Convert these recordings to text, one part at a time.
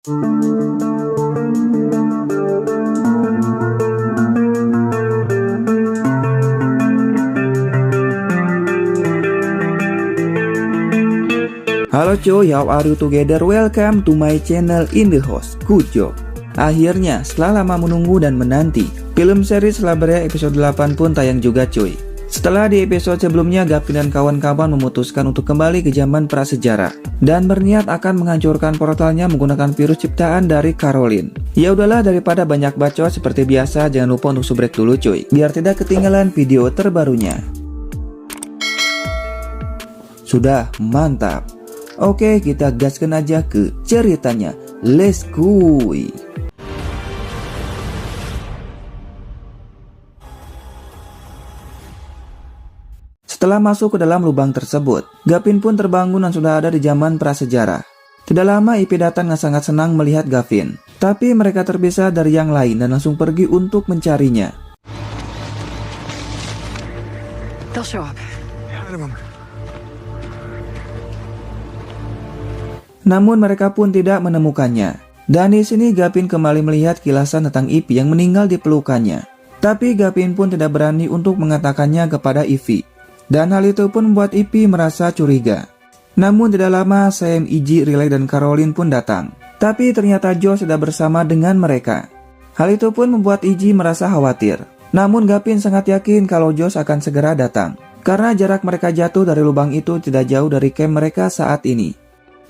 Halo cuy, how are you together? Welcome to my channel in the host, good job. Akhirnya, setelah lama menunggu dan menanti, film series Slabria episode 8 pun tayang juga cuy. Setelah di episode sebelumnya, Gavin dan kawan-kawan memutuskan untuk kembali ke zaman prasejarah dan berniat akan menghancurkan portalnya menggunakan virus ciptaan dari Caroline. Ya udahlah, daripada banyak bacot seperti biasa, jangan lupa untuk subrek dulu cuy, biar tidak ketinggalan video terbarunya. Sudah, mantap. Oke, kita gaskan aja ke ceritanya. Let's go. Setelah masuk ke dalam lubang tersebut, Gavin pun terbangun dan sudah ada di zaman prasejarah. Tidak lama IP datang dan sangat senang melihat Gavin. Tapi mereka terpisah dari yang lain dan langsung pergi untuk mencarinya. They'll show up. Namun mereka pun tidak menemukannya. Dan di sini Gavin kembali melihat kilasan tentang Ivy yang meninggal di pelukannya. Tapi Gavin pun tidak berani untuk mengatakannya kepada Ivy. Dan hal itu pun membuat Ivy merasa curiga. Namun tidak lama Sam, Iggy, Riley, dan Caroline pun datang. Tapi ternyata Josh sudah bersama dengan mereka. Hal itu pun membuat Iggy merasa khawatir. Namun Gavin sangat yakin kalau Josh akan segera datang. Karena jarak mereka jatuh dari lubang itu tidak jauh dari camp mereka saat ini.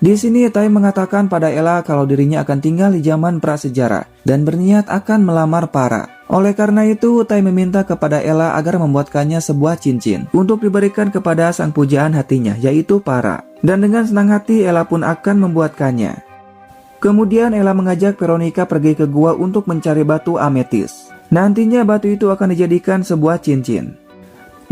Di sini Tai mengatakan pada Ella kalau dirinya akan tinggal di zaman prasejarah dan berniat akan melamar Para. Oleh karena itu, Tai meminta kepada Ella agar membuatkannya sebuah cincin untuk diberikan kepada sang pujaan hatinya, yaitu Para. Dan dengan senang hati Ella pun akan membuatkannya. Kemudian Ella mengajak Veronica pergi ke gua untuk mencari batu ametis. Nantinya batu itu akan dijadikan sebuah cincin.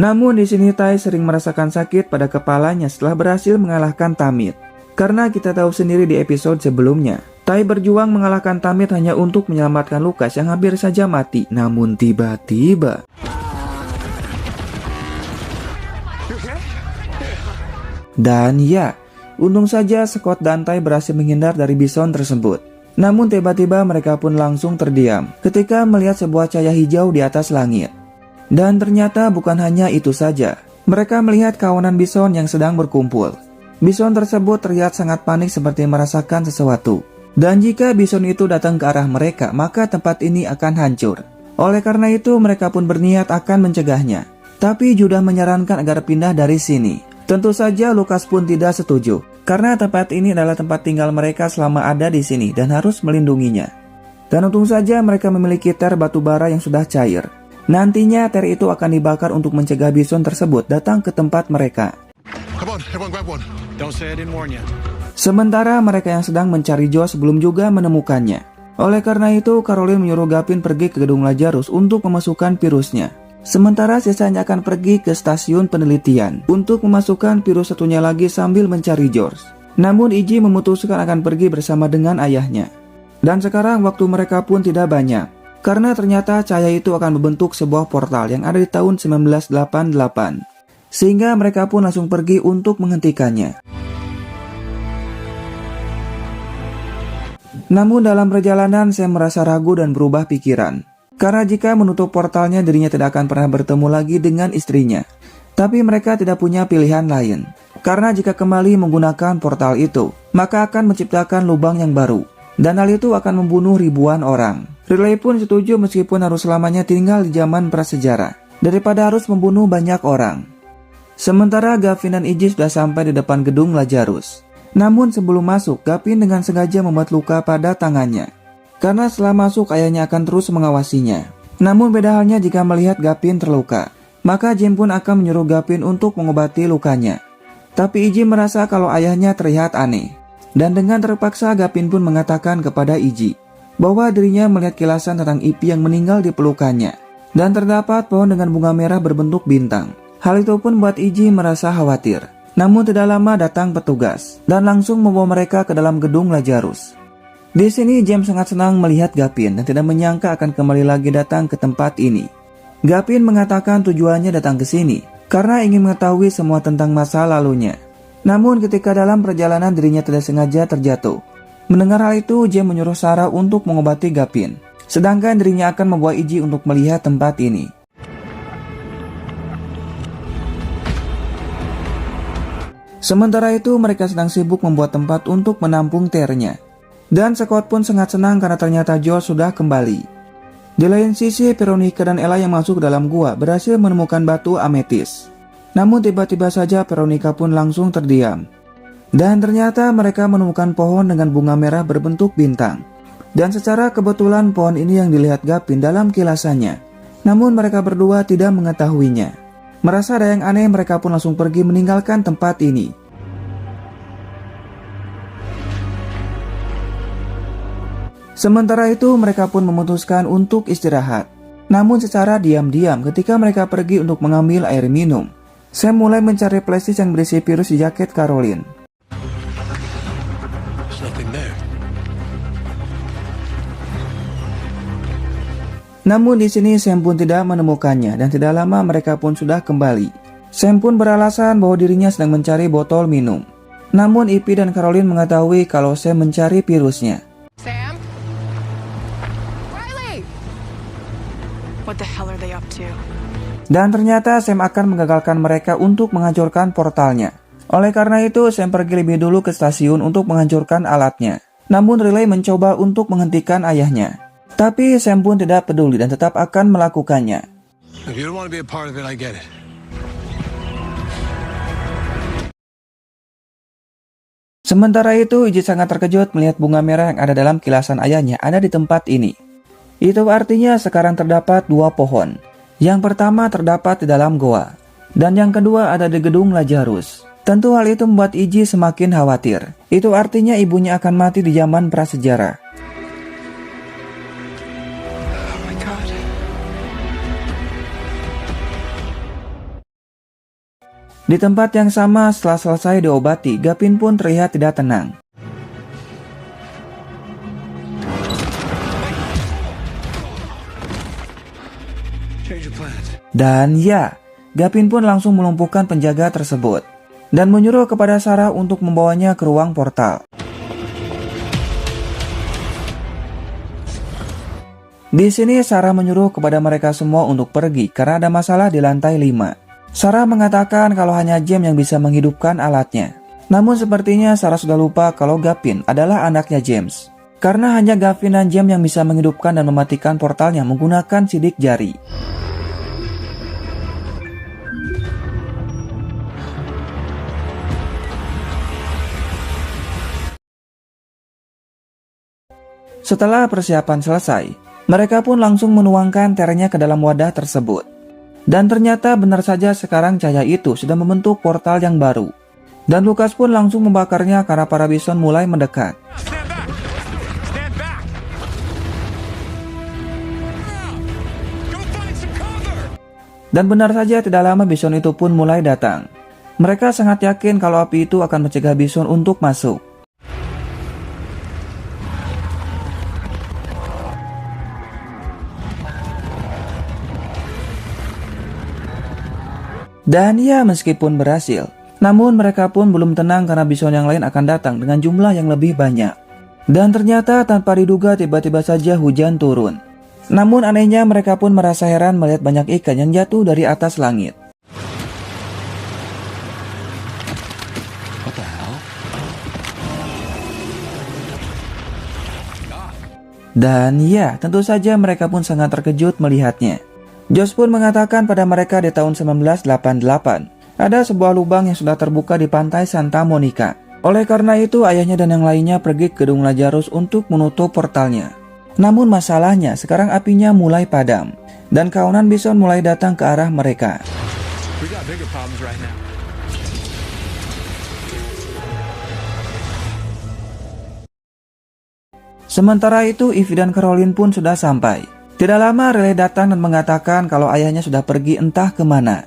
Namun di sini Tai sering merasakan sakit pada kepalanya setelah berhasil mengalahkan Tamid. Karena kita tahu sendiri di episode sebelumnya, Tai berjuang mengalahkan Tamid hanya untuk menyelamatkan Lucas yang hampir saja mati. Namun tiba-tiba dan ya, untung saja Scott dan Tai berhasil menghindar dari bison tersebut. Namun tiba-tiba mereka pun langsung terdiam ketika melihat sebuah cahaya hijau di atas langit. Dan ternyata bukan hanya itu saja, mereka melihat kawanan bison yang sedang berkumpul. Bison tersebut terlihat sangat panik seperti merasakan sesuatu. Dan jika bison itu datang ke arah mereka, maka tempat ini akan hancur. Oleh karena itu, mereka pun berniat akan mencegahnya. Tapi Judah menyarankan agar pindah dari sini. Tentu saja Lucas pun tidak setuju, karena tempat ini adalah tempat tinggal mereka selama ada di sini dan harus melindunginya. Dan untung saja mereka memiliki ter batu bara yang sudah cair. Nantinya ter itu akan dibakar untuk mencegah bison tersebut datang ke tempat mereka. Sementara mereka yang sedang mencari Josh belum juga menemukannya. Oleh karena itu, Caroline menyuruh Gavin pergi ke gedung Lazarus untuk memasukkan virusnya. Sementara sisanya akan pergi ke stasiun penelitian untuk memasukkan virus satunya lagi sambil mencari George. Namun Iggy memutuskan akan pergi bersama dengan ayahnya. Dan sekarang waktu mereka pun tidak banyak. Karena ternyata cahaya itu akan membentuk sebuah portal yang ada di tahun 1988. Sehingga mereka pun langsung pergi untuk menghentikannya. Namun dalam perjalanan Sam merasa ragu dan berubah pikiran. Karena jika menutup portalnya dirinya tidak akan pernah bertemu lagi dengan istrinya. Tapi mereka tidak punya pilihan lain. Karena jika kembali menggunakan portal itu, maka akan menciptakan lubang yang baru. Dan hal itu akan membunuh ribuan orang. Riley pun setuju meskipun harus selamanya tinggal di zaman prasejarah, daripada harus membunuh banyak orang. Sementara Gavin dan Iggy sudah sampai di depan gedung Lazarus. Namun sebelum masuk, Gavin dengan sengaja membuat luka pada tangannya. Karena setelah masuk ayahnya akan terus mengawasinya. Namun beda halnya jika melihat Gavin terluka. Maka Jim pun akan menyuruh Gavin untuk mengobati lukanya. Tapi Iggy merasa kalau ayahnya terlihat aneh. Dan dengan terpaksa Gavin pun mengatakan kepada Iggy bahwa dirinya melihat kilasan tentang Ivy yang meninggal di pelukannya. Dan terdapat pohon dengan bunga merah berbentuk bintang. Hal itu pun membuat Iggy merasa khawatir. Namun tidak lama datang petugas dan langsung membawa mereka ke dalam gedung Lazarus. Di sini James sangat senang melihat Gavin dan tidak menyangka akan kembali lagi datang ke tempat ini. Gavin mengatakan tujuannya datang ke sini karena ingin mengetahui semua tentang masa lalunya. Namun ketika dalam perjalanan dirinya tidak sengaja terjatuh Mendengar hal itu, James menyuruh Sarah untuk mengobati Gavin, sedangkan dirinya akan membawa Iggy untuk melihat tempat ini. Sementara itu, mereka sedang sibuk membuat tempat untuk menampung Ternya. Dan Scott pun sangat senang karena ternyata Joel sudah kembali. Di lain sisi, Veronica dan Ella yang masuk ke dalam gua berhasil menemukan batu ametis. Namun tiba-tiba saja Veronica pun langsung terdiam. Dan ternyata mereka menemukan pohon dengan bunga merah berbentuk bintang. Dan secara kebetulan pohon ini yang dilihat Gavin dalam kilasannya. Namun mereka berdua tidak mengetahuinya. Merasa ada yang aneh, mereka pun langsung pergi meninggalkan tempat ini. Sementara itu mereka pun memutuskan untuk istirahat. Namun secara diam-diam ketika mereka pergi untuk mengambil air minum, Sam mulai mencari plastik yang berisi virus di jaket Caroline. Namun di sini Sam pun tidak menemukannya dan tidak lama mereka pun sudah kembali. Sam pun beralasan bahwa dirinya sedang mencari botol minum. Namun Ivy dan Caroline mengetahui kalau Sam mencari virusnya. Sam? Riley! What the hell are they up to? Dan ternyata Sam akan menggagalkan mereka untuk menghancurkan portalnya. Oleh karena itu, Sam pergi lebih dulu ke stasiun untuk menghancurkan alatnya. Namun Riley mencoba untuk menghentikan ayahnya. Tapi Sam pun tidak peduli dan tetap akan melakukannya. Sementara itu, Iggy sangat terkejut melihat bunga merah yang ada dalam kilasan ayahnya ada di tempat ini. Itu artinya sekarang terdapat 2 pohon. Yang pertama terdapat di dalam goa, dan yang kedua ada di gedung Lazarus. Tentu hal itu membuat Iggy semakin khawatir. Itu artinya ibunya akan mati di zaman prasejarah. Oh my God. Di tempat yang sama, setelah selesai diobati, Gavin pun terlihat tidak tenang. Dan ya, Gavin pun langsung melumpuhkan penjaga tersebut dan menyuruh kepada Sarah untuk membawanya ke ruang portal. Di sini Sarah menyuruh kepada mereka semua untuk pergi karena ada masalah di lantai 5. Sarah mengatakan kalau hanya James yang bisa menghidupkan alatnya. Namun sepertinya Sarah sudah lupa kalau Gavin adalah anaknya James. Karena hanya Gavin dan James yang bisa menghidupkan dan mematikan portalnya menggunakan sidik jari. Setelah persiapan selesai, mereka pun langsung menuangkan ternya ke dalam wadah tersebut. Dan ternyata benar saja sekarang cahaya itu sudah membentuk portal yang baru. Dan Lucas pun langsung membakarnya karena para bison mulai mendekat. Dan benar saja tidak lama bison itu pun mulai datang. Mereka sangat yakin kalau api itu akan mencegah bison untuk masuk. Dan ya, meskipun berhasil, namun mereka pun belum tenang karena bison yang lain akan datang dengan jumlah yang lebih banyak. Dan ternyata tanpa diduga tiba-tiba saja hujan turun. Namun anehnya mereka pun merasa heran melihat banyak ikan yang jatuh dari atas langit. Dan ya, tentu saja mereka pun sangat terkejut melihatnya. Josh pun mengatakan pada mereka di tahun 1988, ada sebuah lubang yang sudah terbuka di pantai Santa Monica. Oleh karena itu, ayahnya dan yang lainnya pergi ke gedung Lazarus untuk menutup portalnya. Namun masalahnya, sekarang apinya mulai padam, dan kawanan bison mulai datang ke arah mereka. Sementara itu, Ivy dan Caroline pun sudah sampai. Tidak lama Riley datang dan mengatakan kalau ayahnya sudah pergi entah kemana.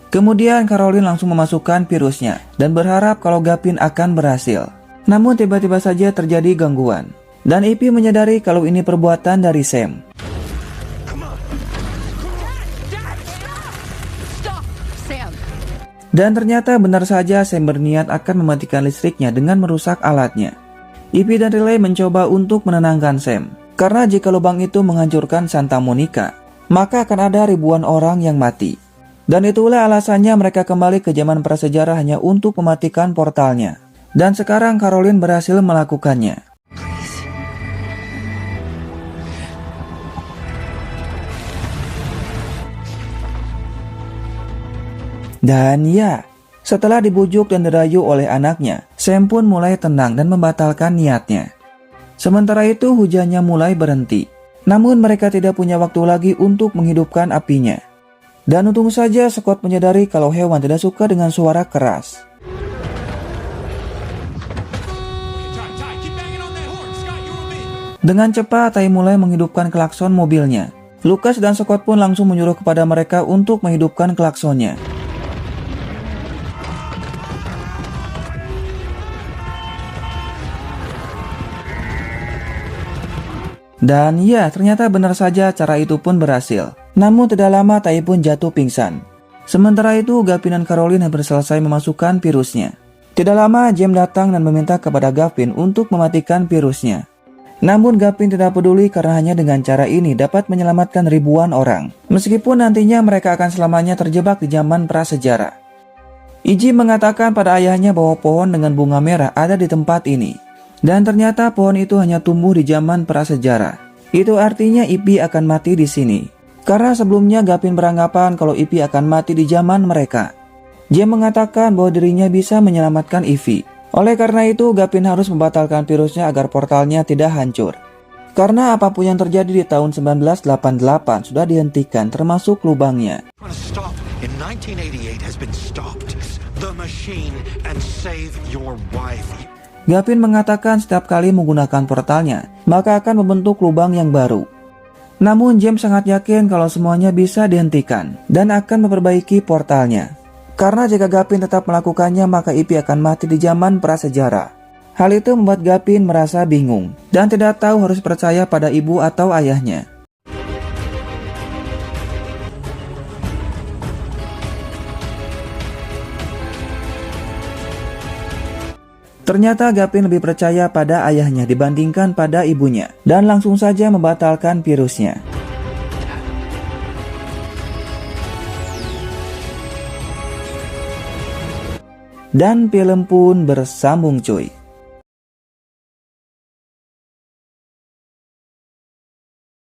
Kemudian Caroline langsung memasukkan virusnya dan berharap kalau Gavin akan berhasil. Namun tiba-tiba saja terjadi gangguan. Dan Ivy menyadari kalau ini perbuatan dari Sam. Dan ternyata benar saja Sam berniat akan mematikan listriknya dengan merusak alatnya. Ipy dan Riley mencoba untuk menenangkan Sam, karena jika lubang itu menghancurkan Santa Monica, maka akan ada ribuan orang yang mati. Dan itulah alasannya mereka kembali ke zaman prasejarah hanya untuk mematikan portalnya. Dan sekarang Caroline berhasil melakukannya. Dan ya, setelah dibujuk dan dirayu oleh anaknya, Sam pun mulai tenang dan membatalkan niatnya. Sementara itu hujannya mulai berhenti. Namun mereka tidak punya waktu lagi untuk menghidupkan apinya. Dan untung saja Scott menyadari kalau hewan tidak suka dengan suara keras. Dengan cepat Tai mulai menghidupkan klakson mobilnya. Lucas dan Scott pun langsung menyuruh kepada mereka untuk menghidupkan klaksonnya. Dan ya, ternyata benar saja cara itu pun berhasil. Namun tidak lama Tai pun jatuh pingsan. Sementara itu Gavin dan Caroline hampir selesai memasukkan virusnya. Tidak lama James datang dan meminta kepada Gavin untuk mematikan virusnya. Namun Gavin tidak peduli karena hanya dengan cara ini dapat menyelamatkan ribuan orang. Meskipun nantinya mereka akan selamanya terjebak di zaman prasejarah. Iji mengatakan pada ayahnya bahwa pohon dengan bunga merah ada di tempat ini. Dan ternyata pohon itu hanya tumbuh di zaman prasejarah. Itu artinya Ipy akan mati di sini. Karena sebelumnya Gavin beranggapan kalau Ipy akan mati di zaman mereka. James mengatakan bahwa dirinya bisa menyelamatkan Ipy. Oleh karena itu Gavin harus membatalkan virusnya agar portalnya tidak hancur. Karena apapun yang terjadi di tahun 1988 sudah dihentikan termasuk lubangnya. In 1988 has been stopped. The machine and save your wife. Gavin mengatakan setiap kali menggunakan portalnya, maka akan membentuk lubang yang baru. Namun James sangat yakin kalau semuanya bisa dihentikan dan akan memperbaiki portalnya. Karena jika Gavin tetap melakukannya, maka Ipy akan mati di zaman prasejarah. Hal itu membuat Gavin merasa bingung dan tidak tahu harus percaya pada ibu atau ayahnya. Ternyata Gavin lebih percaya pada ayahnya dibandingkan pada ibunya dan langsung saja membatalkan virusnya. Dan film pun bersambung cuy.